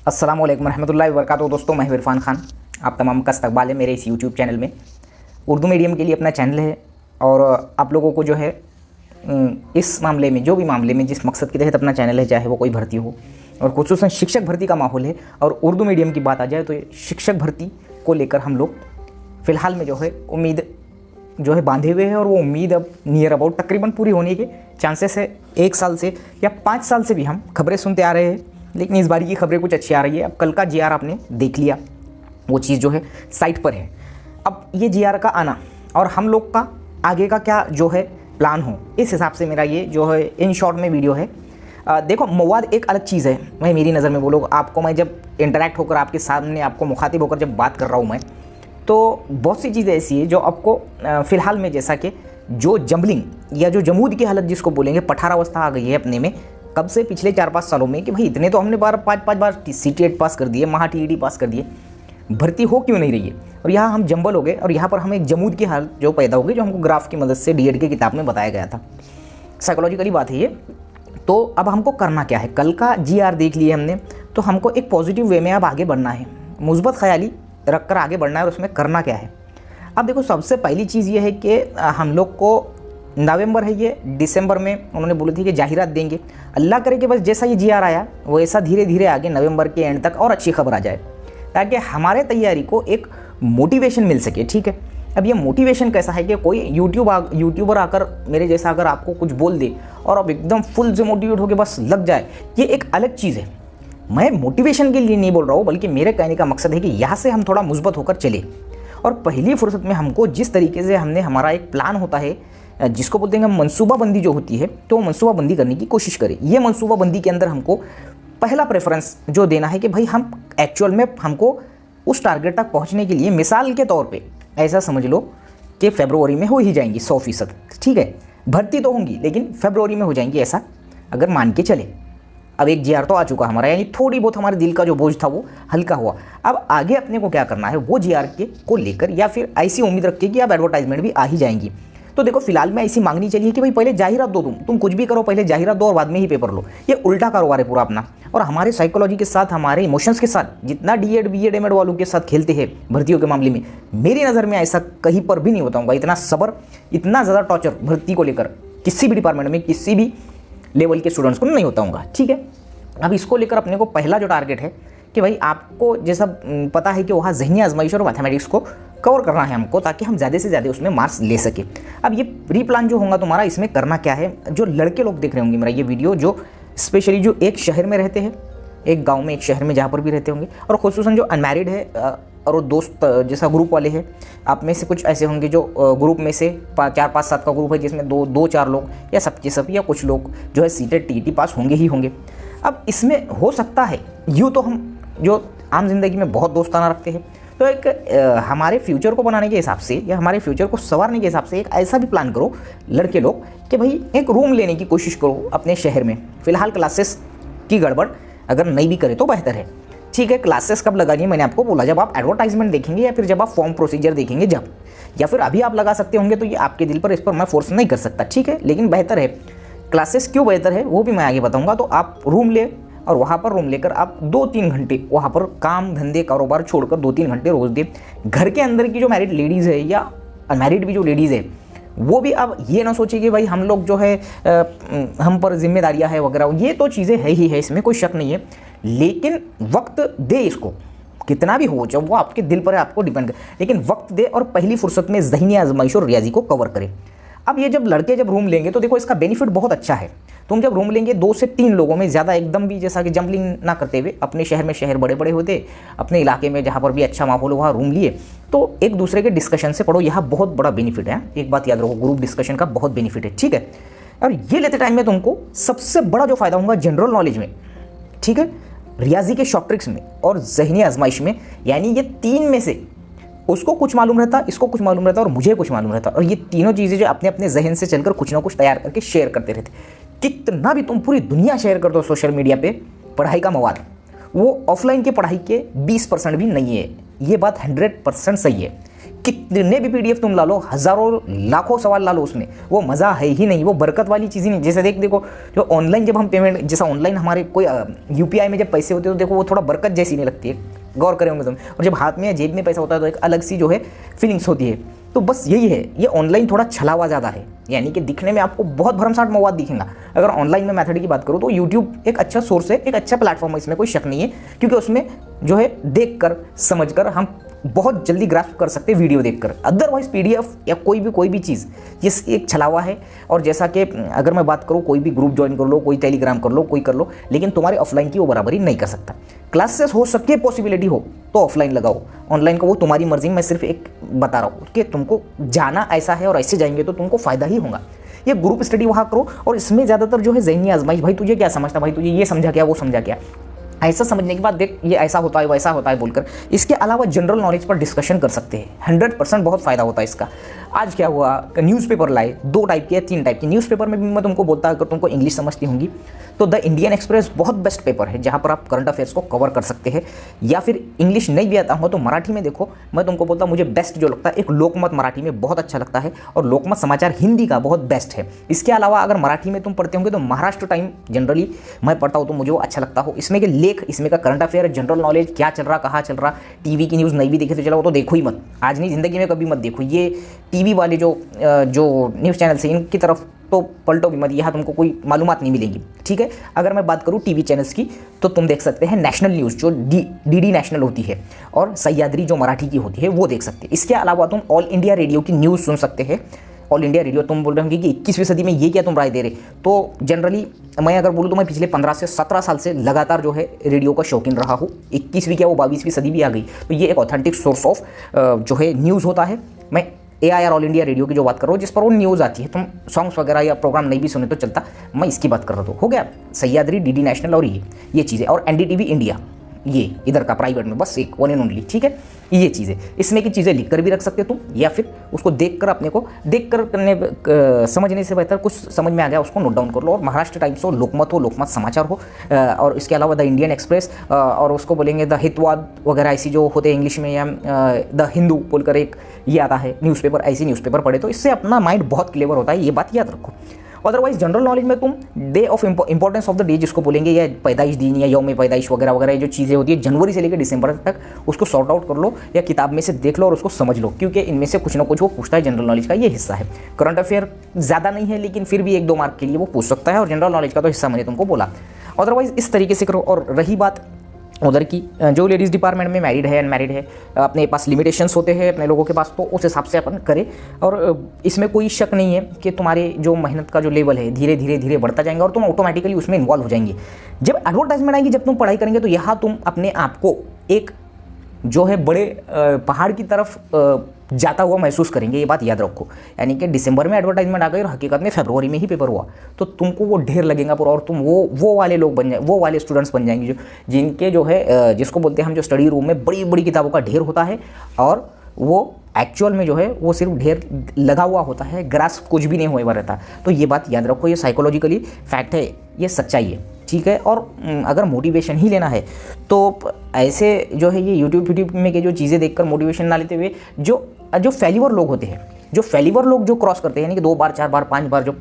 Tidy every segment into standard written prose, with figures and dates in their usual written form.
अस्सलाम वालेकुम रहमतुल्लाहि व बरकातुहू। दोस्तों, मैं इरफान खान आप तमाम का इस्तकबाल है मेरे इस यूट्यूब चैनल में। उर्दू मीडियम के लिए अपना चैनल है और आप लोगों को जो है इस मामले में, जो भी मामले में जिस मकसद के तहत अपना चैनल है, चाहे वो कोई भर्ती हो और खुसूसन शिक्षक भर्ती का माहौल है और उर्दू मीडियम की बात आ जाए तो शिक्षक भर्ती को लेकर हम लोग फ़िलहाल में जो है उम्मीद जो है बांधे हुए हैं और वो उम्मीद अब नियर अबाउट तकरीबन पूरी होने के चांसेस है। 1 साल से या 5 साल से भी हम खबरें सुनते आ रहे हैं, लेकिन इस बारी की खबरें कुछ अच्छी आ रही है। अब कल का जीआर आपने देख लिया, वो चीज़ जो है साइट पर है। अब ये जीआर का आना और हम लोग का आगे का क्या जो है प्लान हो, इस हिसाब से मेरा ये जो है इन शॉर्ट में वीडियो है। देखो, मवाद एक अलग चीज़ है। मैं मेरी नज़र में बोलो, आपको मैं जब इंटरेक्ट होकर आपके सामने आपको मुखातिब होकर जब बात कर रहा हूँ मैं, तो बहुत सी चीज़ें ऐसी है जो आपको फ़िलहाल में, जैसा कि जो जंबलिंग या जो जमूद की हालत जिसको बोलेंगे, पठारावस्था आ गई है अपने में कब से, पिछले 4-5 सालों में, कि भाई इतने तो हमने 5 बार CTET पास कर दिए, महा TET पास कर दिए, भर्ती हो क्यों नहीं रही है। और यहाँ हम जंबल हो गए और यहाँ पर हमें एक जमूद की हालत जो पैदा हो गई, जो हमको ग्राफ की मदद से DED की किताब में बताया गया था। साइकोलॉजिकली बात है ये। तो अब हमको करना क्या है, कल का GR देख लिए हमने, तो हमको एक पॉजिटिव वे में अब आगे बढ़ना है, मुस्बत ख्याली रख कर आगे बढ़ना है। और उसमें करना क्या है, अब देखो, सबसे पहली चीज़ ये है कि हम लोग को नवंबर है ये, दिसंबर में उन्होंने बोली थी कि जाहिरात देंगे। अल्लाह करे कि बस जैसा ये GR आया वैसा धीरे धीरे आगे नवंबर के एंड तक और अच्छी खबर आ जाए, ताकि हमारे तैयारी को एक मोटिवेशन मिल सके। ठीक है, अब ये मोटिवेशन कैसा है कि कोई यूट्यूबर आकर मेरे जैसा अगर आपको कुछ बोल दे और अब एकदम फुल से मोटिवेट होकर बस लग जाए, ये एक अलग चीज़ है। मैं मोटिवेशन के लिए नहीं बोल रहा हूँ, बल्कि मेरे कहने का मकसद है कि यहाँ से हम थोड़ा मुस्बत होकर चले और पहली फुर्सत में हमको जिस तरीके से हमने हमारा एक प्लान होता है, जिसको बोलते हैं हम मनसूबाबंदी जो होती है, तो मनसूबाबंदी करने की कोशिश करें। ये मनसूबाबंदी के अंदर हमको पहला प्रेफरेंस जो देना है कि भाई हम एक्चुअल में हमको उस टारगेट तक पहुंचने के लिए, मिसाल के तौर पे ऐसा समझ लो कि फरवरी में हो ही जाएंगी 100%। ठीक है, भर्ती तो होंगी लेकिन फरवरी में हो जाएंगी, ऐसा अगर मान के चले। अब एक GR तो आ चुका हमारा, यानी थोड़ी बहुत हमारे दिल का जो बोझ था वो हल्का हुआ। अब आगे अपने को क्या करना है, वो GR के को लेकर या फिर ऐसी उम्मीद रख के कि अब एडवर्टाइजमेंट भी आ ही जाएंगी। तो देखो, फिलहाल में ऐसी मांगनी चलिए कि भाई पहले जाहिरात दो, तुम कुछ भी करो, पहले जाहिरात दो और बाद में ही पेपर लो। ये उल्टा कारोबार है पूरा अपना। और हमारे साइकोलॉजी के साथ, हमारे इमोशंस के साथ जितना DED BED MAD वालों के साथ खेलते हैं भर्तियों के मामले में, मेरी नज़र में ऐसा कहीं पर भी नहीं होता होगा। इतना सब्र, इतना ज़्यादा टॉर्चर भर्ती को लेकर किसी भी डिपार्टमेंट में, किसी भी लेवल के स्टूडेंट्स को नहीं होता होगा। ठीक है, अब इसको लेकर अपने को पहला जो टारगेट है कि भाई आपको जैसा पता है कि वहाँ ज़हनी आजमाइश और मैथमेटिक्स को कवर करना है हमको, ताकि हम ज़्यादा से ज़्यादा उसमें मार्क्स ले सके। अब ये प्री प्लान जो होगा तुम्हारा, इसमें करना क्या है, जो लड़के लोग देख रहे होंगे मेरा ये वीडियो, जो स्पेशली जो एक शहर में रहते हैं, एक गांव में, एक शहर में, जहाँ पर भी रहते होंगे, और खुसूसन जो अनमैरिड है और वो दोस्त जैसा ग्रुप वाले हैं, आप में से कुछ ऐसे होंगे जो ग्रुप में से 4-5-7 का ग्रुप है, जिसमें 2-4 लोग या सब के सब या कुछ लोग जो है CTET TET पास होंगे ही होंगे। अब इसमें हो सकता है, यूँ तो हम जो आम जिंदगी में बहुत दोस्ताना रखते हैं, तो एक हमारे फ्यूचर को बनाने के हिसाब से या हमारे फ्यूचर को संवारने के हिसाब से एक ऐसा भी प्लान करो लड़के लोग कि भाई एक रूम लेने की कोशिश करो अपने शहर में। फ़िलहाल क्लासेस की गड़बड़ अगर नहीं भी करे तो बेहतर है। ठीक है, क्लासेस कब लगानी है मैंने आपको बोला, जब आप एडवर्टाइजमेंट देखेंगे या फिर जब आप फॉर्म प्रोसीजर देखेंगे, जब, या फिर अभी आप लगा सकते होंगे, तो ये आपके दिल पर, इस पर मैं फोर्स नहीं कर सकता। ठीक है, लेकिन बेहतर है। क्लासेस क्यों बेहतर है वो भी मैं आगे बताऊँगा। तो आप रूम ले और वहाँ पर रूम लेकर आप 2-3 घंटे वहाँ पर काम धंधे कारोबार छोड़कर 2-3 घंटे रोज़ दे। घर के अंदर की जो मैरिड लेडीज़ है या अनमैरिड भी जो लेडीज़ है, वो भी अब ये ना सोचे कि भाई हम लोग जो है हम पर जिम्मेदारियाँ है वगैरह, ये तो चीज़ें है ही है, इसमें कोई शक नहीं है, लेकिन वक्त दे इसको, कितना भी हो, जब वो आपके दिल पर है, आपको डिपेंड करे, लेकिन वक्त दे और पहली फुर्सत में ज़हनी आजमाइश और रियाजी को कवर करे। अब ये जब लड़के जब रूम लेंगे तो देखो इसका बेनिफिट बहुत अच्छा है। तुम जब रूम लेंगे 2 से 3 लोगों में, ज़्यादा एकदम भी जैसा कि जंबलिंग ना करते हुए, अपने शहर में, शहर बड़े बड़े होते, अपने इलाके में जहाँ पर भी अच्छा माहौल हो वहाँ रूम लिए, तो एक दूसरे के डिस्कशन से पढ़ो, यहाँ बहुत बड़ा बेनिफिट है। एक बात याद रखो, ग्रुप डिस्कशन का बहुत बेनिफिट है। ठीक है, और ये लेते टाइम में तुमको सबसे बड़ा जो फ़ायदा होगा जनरल नॉलेज में, ठीक है, रियाजी के शॉर्ट ट्रिक्स में और ज़हनी आजमाइश में, यानी ये 3 में से उसको कुछ मालूम रहता, इसको कुछ मालूम रहता और मुझे कुछ मालूम रहता, और ये तीनों चीज़ें जो अपने अपने जहन से चलकर कुछ ना कुछ तैयार करके शेयर करते रहते। कितना भी तुम पूरी दुनिया शेयर कर दो सोशल मीडिया पे पढ़ाई का मवाद, वो ऑफलाइन की पढ़ाई के 20% भी नहीं है। ये बात 100% सही है, कितने भी पीडीएफ तुम ला लो, हज़ारों लाखों सवाल ला लो, उसमें वो मज़ा है ही नहीं, वो बरकत वाली चीज़ ही नहीं। जैसे देखो जो ऑनलाइन जब हम पेमेंट, जैसा ऑनलाइन हमारे कोई यूपीआई में जब पैसे होते हैं तो देखो वो थोड़ा बरकत जैसी नहीं लगती है, गौर करें होंगे तुम। और जब हाथ में या जेब में पैसा होता है तो एक अलग सी जो है फीलिंग्स होती है। तो बस यही है, ये ऑनलाइन थोड़ा छलावा ज़्यादा है, यानी कि दिखने में आपको बहुत भरमसाठ मवाद दिखेगा। अगर ऑनलाइन में मेथड की बात करूँ तो यूट्यूब एक अच्छा सोर्स है, एक अच्छा प्लेटफॉर्म है, इसमें कोई शक नहीं है, क्योंकि उसमें जो है देख कर समझ कर हम बहुत जल्दी ग्रास्प कर सकते हैं वीडियो देखकर। अदरवाइज पीडीएफ या कोई भी चीज़ ये एक छलावा है। और जैसा कि अगर मैं बात करूँ, कोई भी ग्रुप ज्वाइन कर लो, कोई टेलीग्राम कर लो, कोई कर लो, लेकिन तुम्हारे ऑफलाइन की वो बराबरी नहीं कर सकता। क्लासेस हो सके पॉसिबिलिटी हो तो ऑफलाइन लगाओ, ऑनलाइन को वो तुम्हारी मर्जी। मैं सिर्फ एक बता रहा हूँ कि तुमको जाना ऐसा है और ऐसे जाएंगे तो तुमको फ़ायदा ही होगा। ये ग्रुप स्टडी वहाँ करो, और इसमें ज़्यादातर जो है ज़हनी आजमाइश, भाई तुझे क्या समझता, भाई तुझे ये समझा क्या, वो समझा क्या, ऐसा समझने के बाद देख ये ऐसा होता है वैसा होता है बोलकर। इसके अलावा जनरल नॉलेज पर डिस्कशन कर सकते हैं, 100% बहुत फ़ायदा होता है इसका। आज क्या हुआ, न्यूज़पेपर लाए, 2 टाइप के, 3 टाइप के न्यूज़पेपर में भी मैं तुमको बोलता, अगर तुमको इंग्लिश समझती होंगी तो द इंडियन एक्सप्रेस बहुत बेस्ट पेपर है, जहाँ पर आप करंट अफेयर्स को कवर कर सकते हैं। या फिर इंग्लिश नहीं भी आता होगा तो मराठी में देखो, मैं तुमको बोलता मुझे बेस्ट जो लगता है एक लोकमत मराठी में बहुत अच्छा लगता है, और लोकमत समाचार हिंदी का बहुत बेस्ट है। इसके अलावा अगर मराठी में तुम पढ़ते होंगे तो महाराष्ट्र टाइम जनरली मैं पढ़ता हूँ तो मुझे वो अच्छा लगता हो। इसमें के लेख, इसमें का करंट अफेयर, जनरल नॉलेज, क्या चल रहा, कहाँ चल रहा, टीवी की न्यूज़ नहीं भी देखे तो चला, वो तो देखो ही मत, आज नहीं ज़िंदगी में कभी मत देखो। ये टीवी वाले जो न्यूज़ चैनल से इनकी तरफ तो पलटो भी मत, यहाँ तुमको कोई मालूमात नहीं मिलेगी, ठीक है। अगर मैं बात करूँ टीवी चैनल्स की तो तुम देख सकते हैं नेशनल न्यूज़ जो डीडी नेशनल होती है, और सह्याद्री जो मराठी की होती है वो देख सकते हैं। इसके अलावा तुम ऑल इंडिया रेडियो की न्यूज़ सुन सकते हैं। ऑल इंडिया रेडियो, तुम बोल रहे होंगे कि 21वीं सदी में ये क्या तुम राय दे रहे, तो जनरली मैं अगर बोलूँ तो मैं पिछले 15 से 17 साल से लगातार जो है रेडियो का शौकीन रहा हूँ। 21वीं क्या वो 22वीं सदी भी आ गई, तो ये एक ऑथेंटिक सोर्स ऑफ जो है न्यूज़ होता है। मैं AIR ऑल इंडिया रेडियो की जो बात कर रहा हूँ, जिस पर वो न्यूज़ आती है, तुम सॉन्ग्स वगैरह या प्रोग्राम नहीं भी सुने तो चलता, मैं इसकी बात कर रहा हूँ। हो गया सह्याद्री, डीडी नेशनल और ये चीज़ें, और NDTV इंडिया, ये इधर का प्राइवेट में बस एक वन एंड ओनली, ठीक है। ये चीज़ें, इसमें की चीज़ें लिख कर भी रख सकते हो तुम, या फिर उसको देख कर अपने को देख कर करने समझने से बेहतर कुछ समझ में आ गया उसको नोट डाउन कर लो। और महाराष्ट्र टाइम्स हो, लोकमत समाचार हो, और इसके अलावा द इंडियन एक्सप्रेस, और उसको बोलेंगे द हितवाद वगैरह, ऐसी जो होते हैं इंग्लिश में, या द हिंदू बोलकर एक ये आता है न्यूज़पेपर, ऐसी न्यूज़पेपर पढ़े तो इससे अपना माइंड बहुत क्लेवर होता है, ये बात याद रखो। अदरवाइज जनरल नॉलेज में तुम day of importance of the day जिसको बोलेंगे, या पैदाइश दिन या यौम पैदाइश वगैरह वगैरह जो चीज़ें होती है जनवरी से लेकर दिसंबर तक, उसको सॉर्ट आउट कर लो या किताब में से देख लो और उसको समझ लो, क्योंकि इनमें से कुछ ना कुछ वो पूछता है, जनरल नॉलेज का ये हिस्सा है। करंट अफेयर ज़्यादा नहीं है, लेकिन फिर भी 1-2 मार्क के लिए वो पूछ सकता है, और जनरल नॉलेज का तो हिस्सा मैंने तुमको बोला। अदरवाइज इस तरीके से करो। और रही बात उधर की, जो लेडीज़ डिपार्टमेंट में मैरिड है, अनमैरिड है, अपने पास लिमिटेशंस होते हैं अपने लोगों के पास, तो उस हिसाब से अपन करें। और इसमें कोई शक नहीं है कि तुम्हारे जो मेहनत का जो लेवल है धीरे धीरे बढ़ता जाएंगे, और तुम ऑटोमेटिकली उसमें इन्वॉल्व हो जाएंगे। जब एडवर्टाइजमेंट आएगी, जब तुम पढ़ाई करेंगे, तो यहाँ तुम अपने आप को एक जो है बड़े पहाड़ की तरफ जाता हुआ महसूस करेंगे, ये बात याद रखो। यानी कि दिसंबर में एडवर्टाइजमेंट आ गई और हकीकत में फरवरी में ही पेपर हुआ, तो तुमको वो ढेर लगेगा पूरा, और तुम वो वाले लोग बन जाए, वो वाले स्टूडेंट्स बन जाएंगे जो जिनके जो है जिसको बोलते हैं हम जो स्टडी रूम में बड़ी बड़ी किताबों का ढेर होता है, और वो एक्चुअल में जो है वो सिर्फ ढेर लगा हुआ होता है, ग्रास कुछ भी नहीं हुआ रहता। तो ये बात याद रखो, ये साइकोलॉजिकली फैक्ट है, ये सच्चाई है, ठीक है। और अगर मोटिवेशन ही लेना है तो ऐसे जो है ये यूट्यूब में के जो चीज़ें देखकर मोटिवेशन ना लेते हुए, जो फेल्यूर लोग होते हैं, जो फेल्यूर लोग जो क्रॉस करते हैं, यानी कि 2 बार 4 बार 5 बार जो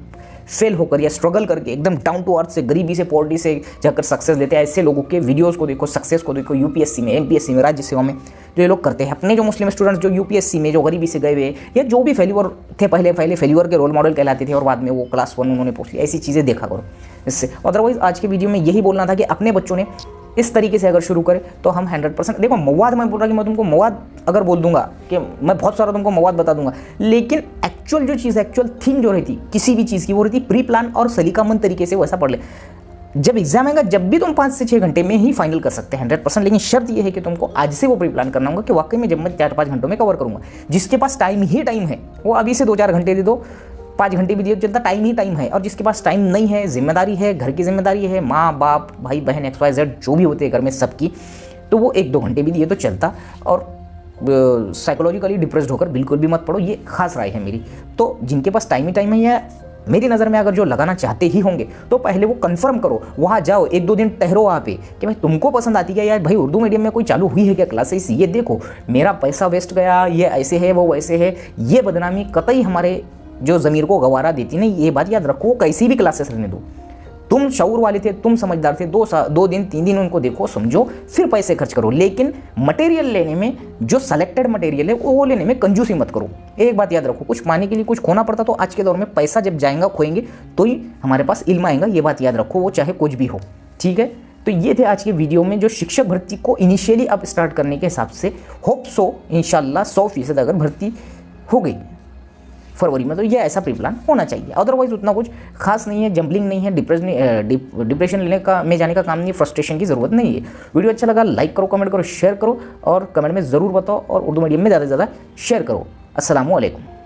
फेल होकर या स्ट्रगल करके एकदम डाउन टू अर्थ से, गरीबी से, पॉवर्टी से जाकर सक्सेस लेते हैं, ऐसे लोगों के वीडियोस को देखो, सक्सेस को देखो। UPSC में, MPSC में, राज्य सेवा में जो ये लोग करते हैं, अपने जो मुस्लिम स्टूडेंट्स जो UPSC में जो गरीबी से गए हुए, या जो भी फेल्यूर थे, पहले फेल्यूर के रोल मॉडल कहलाते थे और बाद में वो क्लास 1 उन्होंने पहुँच लिया, ऐसी चीज़ें देखा करो इससे। अदरवाइज आज के वीडियो में यही बोलना था कि अपने बच्चों ने इस तरीके से अगर शुरू करें तो हम 100%, देखो मवाद मैं बोल रहा कि मैं तुमको मवाद अगर बोल दूंगा कि मैं बहुत सारा तुमको मवाद बता दूंगा, लेकिन एक्चुअल जो चीज़, एक्चुअल थीम जो रहती किसी भी चीज़ की, वो रहती प्री प्लान और सलीकामंद तरीके से वैसा पढ़ ले। जब एग्जाम आएगा, जब भी तुम 5 से 6 घंटे में ही फाइनल कर सकते हैं 100%, लेकिन शर्त यह है कि तुमको आज से वो प्री प्लान करना होगा कि वाकई में जब मैं 4-5 घंटों में कवर करूंगा। जिसके पास टाइम ही टाइम है वो अभी से 2-4 घंटे दे दो, 5 घंटे भी दिए चलता, टाइम ही टाइम है। और जिसके पास टाइम नहीं है, जिम्मेदारी है, घर की जिम्मेदारी है, माँ बाप भाई बहन XYZ जो भी होते हैं घर में सबकी, तो वो 1-2 घंटे भी दिए तो चलता। और साइकोलॉजिकली डिप्रेस्ड होकर बिल्कुल भी मत पढ़ो, ये खास राय है मेरी। तो जिनके पास टाइम ही टाइम है, या मेरी नज़र में अगर जो लगाना चाहते ही होंगे तो पहले वो कंफर्म करो, वहाँ जाओ, 1-2 दिन ठहरो वहाँ पे कि भाई तुमको पसंद आती है यार, भाई उर्दू मीडियम में कोई चालू हुई है क्या क्लासेस, ये देखो मेरा पैसा वेस्ट गया, ये ऐसे है वो वैसे है, ये बदनामी कतई हमारे जो ज़मीर को गवारा देती नहीं, ये बात याद रखो। कैसी भी क्लासेस रहने दो, तुम शऊर वाले थे, तुम समझदार थे, 2 दिन 3 दिन उनको देखो समझो, फिर पैसे खर्च करो, लेकिन मटेरियल लेने में जो सेलेक्टेड मटेरियल है वो लेने में कंजूसी मत करो। एक बात याद रखो, कुछ पाने के लिए कुछ खोना पड़ता, तो आज के दौर में पैसा जब जाएगा खोएंगे तो ही हमारे पास इल्म आएगा, ये बात याद रखो, वो चाहे कुछ भी हो, ठीक है। तो ये थे आज के वीडियो में जो शिक्षक भर्ती को इनिशियली अब स्टार्ट करने के हिसाब से होप सो इंशाल्लाह 100% अगर भर्ती हो गई फरवरी में, तो ये ऐसा प्री प्लान होना चाहिए। अदरवाइज उतना कुछ खास नहीं है, जंबलिंग नहीं है, डिप्रेशन लेने का में जाने का काम नहीं है, फ्रस्ट्रेशन की ज़रूरत नहीं है। वीडियो अच्छा लगा लाइक करो, कमेंट करो, शेयर करो और कमेंट में ज़रूर बताओ और उर्दू मीडियम में ज़्यादा से ज़्यादा शेयर करो। अस्सलामु अलैकुम।